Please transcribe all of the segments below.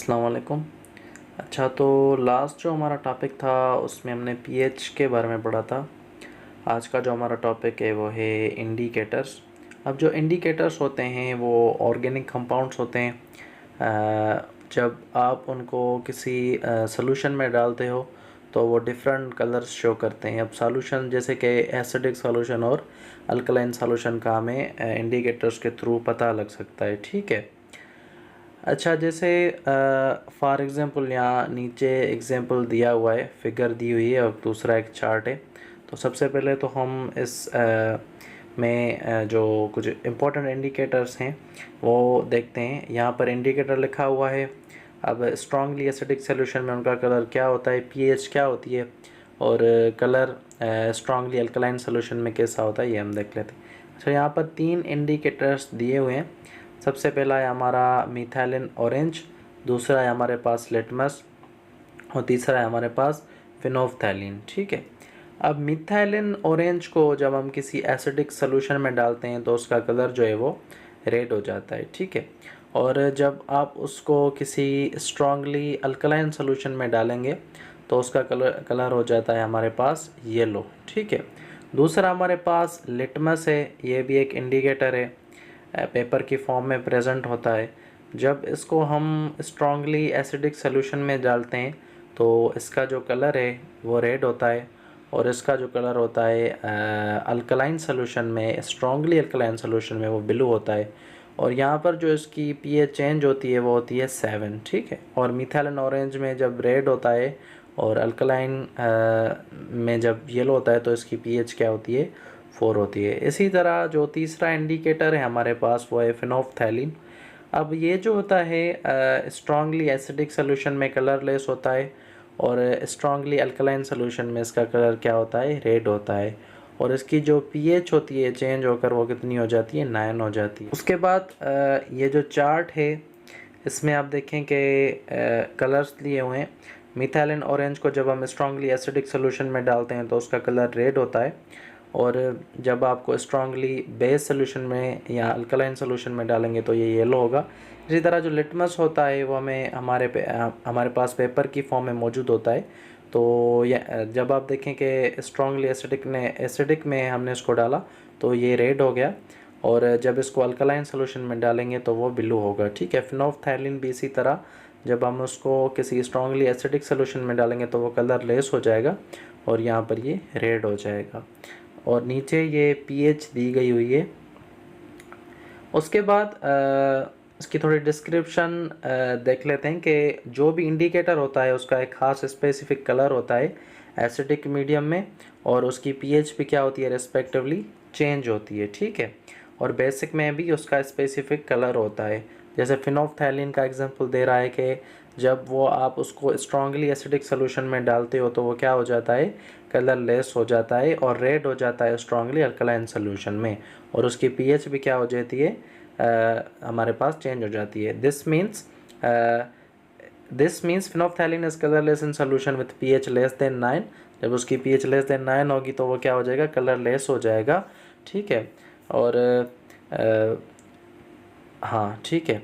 अस्सलाम वालेकुम। अच्छा, तो लास्ट जो हमारा टॉपिक था उसमें हमने पीएच के बारे में पढ़ा था। आज का जो हमारा टॉपिक है वो है इंडिकेटर्स। अब जो इंडिकेटर्स होते हैं वो ऑर्गेनिक कंपाउंड्स होते हैं। जब आप उनको किसी सॉल्यूशन में डालते हो तो वो डिफरेंट कलर्स शो करते हैं। अब सॉल्यूशन जैसे कि एसिडिक सॉल्यूशन और अल्कलाइन सॉल्यूशन का हमें इंडिकेटर्स के थ्रू पता लग सकता है। ठीक है। अच्छा, जैसे फॉर एग्ज़ाम्पल यहाँ नीचे एग्ज़ाम्पल दिया हुआ है, फिगर दी हुई है और दूसरा एक चार्ट है। तो सबसे पहले तो हम इस में जो कुछ इम्पोर्टेंट इंडिकेटर्स हैं वो देखते हैं। यहाँ पर इंडिकेटर लिखा हुआ है। अब स्ट्रांगली एसिडिक सॉल्यूशन में उनका कलर क्या होता है, पीएच क्या होती है, और कलर स्ट्रांगली अल्कलाइन सॉल्यूशन में कैसा होता है, ये हम देख लेते हैं। अच्छा, यहाँ पर 3 इंडिकेटर्स दिए हुए हैं। सबसे पहला है हमारा मिथाइलिन ऑरेंज, दूसरा है हमारे पास लिटमस और तीसरा है हमारे पास फिनोल्फ्थैलीन। ठीक है। अब मिथाइलिन ऑरेंज को जब हम किसी एसिडिक सॉल्यूशन में डालते हैं तो उसका कलर जो है वो रेड हो जाता है। ठीक है। और जब आप उसको किसी स्ट्रांगली अल्कलाइन सॉल्यूशन में डालेंगे तो उसका कलर हो जाता है हमारे पास येलो। ठीक है। दूसरा हमारे पास लिटमस है, ये भी एक इंडिकेटर है, पेपर की फॉर्म में प्रेजेंट होता है। जब इसको हम स्ट्रांगली एसिडिक सॉल्यूशन में डालते हैं तो इसका जो कलर है वो रेड होता है, और इसका जो कलर होता है अल्कलाइन सॉल्यूशन में, स्ट्रांगली अल्कलाइन सॉल्यूशन में, वो ब्लू होता है। और यहाँ पर जो इसकी पीएच चेंज होती है वो होती है 7। ठीक है। और मिथाइलिन ऑरेंज में जब रेड होता है और अल्कलाइन में जब येलो होता है तो इसकी पीएच क्या होती है, 4 होती है। इसी तरह जो तीसरा इंडिकेटर है हमारे पास वो है फिनोल्फ्थैलीन। अब ये जो होता है स्ट्रांगली एसिडिक सॉल्यूशन में कलरलेस होता है, और स्ट्रांगली अल्कलाइन सॉल्यूशन में इसका कलर क्या होता है, रेड होता है। और इसकी जो पीएच होती है चेंज होकर वो कितनी हो जाती है, 9 हो जाती है। उसके बाद ये जो चार्ट है इसमें आप देखें कि कलर्स दिए हुए हैं। मिथाइलिन ऑरेंज को जब हम स्ट्रांगली एसिडिक सॉल्यूशन में डालते हैं तो उसका कलर रेड होता है, और जब आपको स्ट्रांगली बेस सॉल्यूशन में या अल्कलाइन सॉल्यूशन में डालेंगे तो ये येलो होगा। इसी तरह जो लिटमस होता है वो हमें हमारे पास पेपर की फॉर्म में मौजूद होता है। तो जब आप देखें कि स्ट्रांगली एसिडिक में हमने इसको डाला तो ये रेड हो गया, और जब इसको अल्कलाइन सॉल्यूशन में डालेंगे तो वो ब्लू होगा। ठीक है। फिनोल्फ्थैलीन भी इसी तरह, जब हम उसको किसी स्ट्रांगली एसिडिक सॉल्यूशन में डालेंगे तो वो कलर लेस हो जाएगा और यहाँ पर ये रेड हो जाएगा। और नीचे ये पीएच दी गई हुई है। उसके बाद इसकी थोड़ी डिस्क्रिप्शन देख लेते हैं कि जो भी इंडिकेटर होता है उसका एक ख़ास स्पेसिफिक कलर होता है एसिडिक मीडियम में, और उसकी पीएच भी क्या होती है, रेस्पेक्टिवली चेंज होती है। ठीक है। और बेसिक में भी उसका स्पेसिफिक कलर होता है। जैसे फिनोल्फ्थैलीन का एग्जांपल दे रहा है कि जब वो आप उसको स्ट्रांगली एसिडिक सॉल्यूशन में डालते हो तो वो क्या हो जाता है, कलर लेस हो जाता है और रेड हो जाता है स्ट्रांगली अल्कलाइन सॉल्यूशन में, और उसकी पीएच भी क्या हो जाती है, हमारे पास चेंज हो जाती है। This means phenolphthalein is colourless in solution with pH less than 9। जब उसकी पीएच लेस देन 9 होगी तो वो क्या हो जाएगा, कलरलेस हो जाएगा। ठीक है। और हाँ, ठीक है।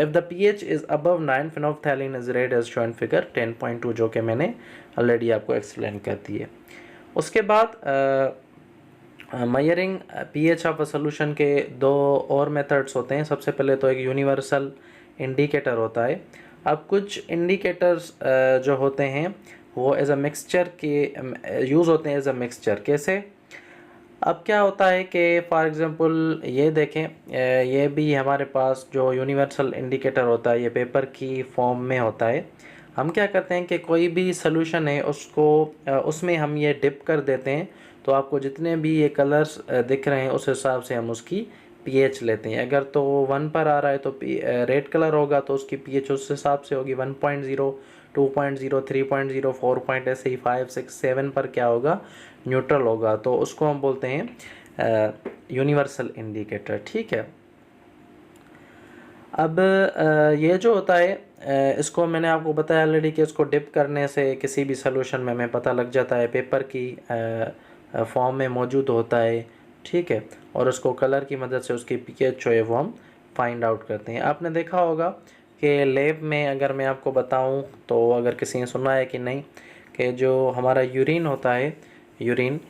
If the pH is above 9 phenolphthalein is red as shown figure 10.2, जो कि मैंने ऑलरेडी आपको एक्सप्लेन कर दी है। उसके बाद measuring pH of a solution के दो और मेथड्स होते हैं। सबसे पहले तो एक यूनिवर्सल इंडिकेटर होता है। अब कुछ इंडिकेटर्स जो होते हैं वो एज अ मिक्सचर के यूज़ होते हैं, एज अ मिक्सचर। कैसे? अब क्या होता है कि फॉर एग्ज़ाम्पल ये देखें, ये भी हमारे पास जो यूनिवर्सल इंडिकेटर होता है ये पेपर की फॉर्म में होता है। हम क्या करते हैं कि कोई भी सॉल्यूशन है उसको उसमें हम ये डिप कर देते हैं, तो आपको जितने भी ये कलर्स दिख रहे हैं उस हिसाब से हम उसकी पीएच लेते हैं। अगर तो 1 पर आ रहा है तो रेड कलर होगा तो उसकी पीएच उस हिसाब से होगी 1.0, 2.0, 3.0, 4 पॉइंट, ऐसे ही 5, 6, 7 पर क्या होगा, न्यूट्रल होगा। तो उसको हम बोलते हैं यूनिवर्सल इंडिकेटर। ठीक है। अब ये जो होता है इसको मैंने आपको बताया ऑलरेडी कि इसको डिप करने से किसी भी सॉल्यूशन में हमें पता लग जाता है, पेपर की फॉर्म में मौजूद होता है। ठीक है। और उसको कलर की मदद से उसकी पीएच जो है वो हम फाइंड आउट करते हैं। आपने देखा होगा कि लैब में अगर मैं आपको बताऊं तो अगर किसी ने सुना है कि नहीं, कि जो हमारा यूरिन होता है, यूरिन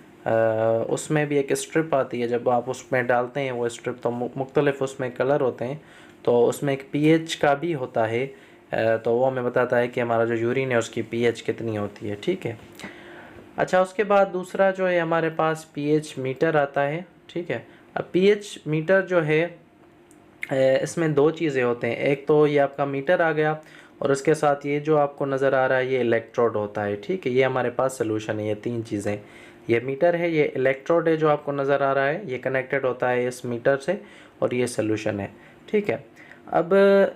उसमें भी एक स्ट्रिप आती है, जब आप उसमें डालते हैं वो स्ट्रिप तो मुख्तलिफ उसमें कलर होते हैं, तो उसमें एक पीएच का भी होता है, तो वो हमें बताता है कि हमारा जो यूरिन है उसकी पीएच कितनी होती है। ठीक है। अच्छा, उसके बाद दूसरा जो है हमारे पास पीएच मीटर आता है। ठीक है। अब पीएच मीटर जो है इसमें दो चीज़ें होते हैं, एक तो ये आपका मीटर आ गया और उसके साथ ये जो आपको नज़र आ रहा है ये इलेक्ट्रोड होता है। ठीक है, ये हमारे पास सोल्यूशन है। ये तीन चीज़ें, ये मीटर है, ये इलेक्ट्रोड है जो आपको नज़र आ रहा है, ये कनेक्टेड होता है इस मीटर से, और ये सोल्यूशन है। ठीक है। अब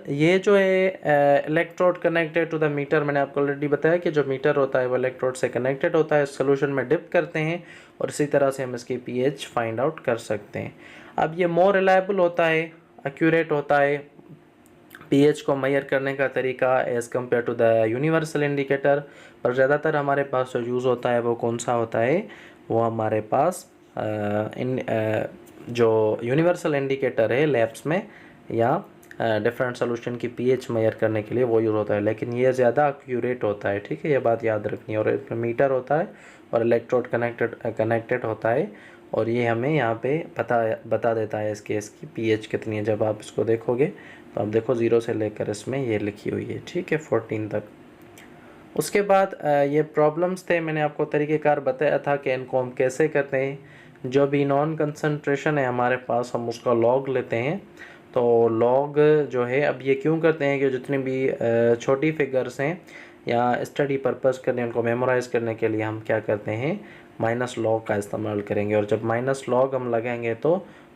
ये जो है electrode connected to the meter, मैंने आपको ऑलरेडी बताया कि जो मीटर होता है वो इलेक्ट्रोड से कनेक्टेड होता है, सोल्यूशन में डिप करते हैं और इसी तरह से हम इसकी पीएच फाइंड आउट कर सकते हैं। अब ये मोर रिलायबल होता है, एक्यूरेट होता है पीएच को मेजर करने का तरीका as compare to the universal indicator, पर ज़्यादातर हमारे पास जो यूज़ होता है वो कौन सा होता है, वो हमारे पास जो यूनिवर्सल इंडिकेटर है लैब्स में या डिफरेंट सोल्यूशन की पीएच मेजर करने के लिए वो यूज़ होता है, लेकिन ये ज़्यादा एक्यूरेट होता है। ठीक है, ये बात याद रखनी है। और इसमें मीटर होता है और इलेक्ट्रोड कनेक्टेड होता है, और ये हमें यहाँ पे बता देता है इसकी पीएच कितनी है। जब आप इसको देखोगे तो आप देखो 0 से लेकर इसमें ये लिखी हुई है। ठीक है, 14 तक। उसके बाद ये प्रॉब्लम्स थे, मैंने आपको तरीक़ेकार बताया था कि इनको हम कैसे करते हैं। जो भी नॉन कंसंट्रेशन है हमारे पास, हम उसका लॉग लेते हैं। तो लॉग जो है, अब ये क्यों करते हैं कि जितनी भी छोटी फिगर्स हैं या स्टडी पर्पस के लिए उनको मेमोराइज़ करने के लिए हम क्या करते हैं, माइनस लॉग का इस्तेमाल करेंगे, और जब माइनस लॉग हम लगाएंगे तो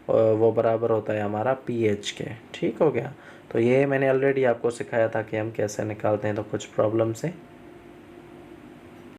वो बराबर होता है हमारा पीएच के। ठीक हो गया। तो ये मैंने ऑलरेडी आपको सिखाया था कि हम कैसे निकालते हैं। तो कुछ प्रॉब्लम्स हैं।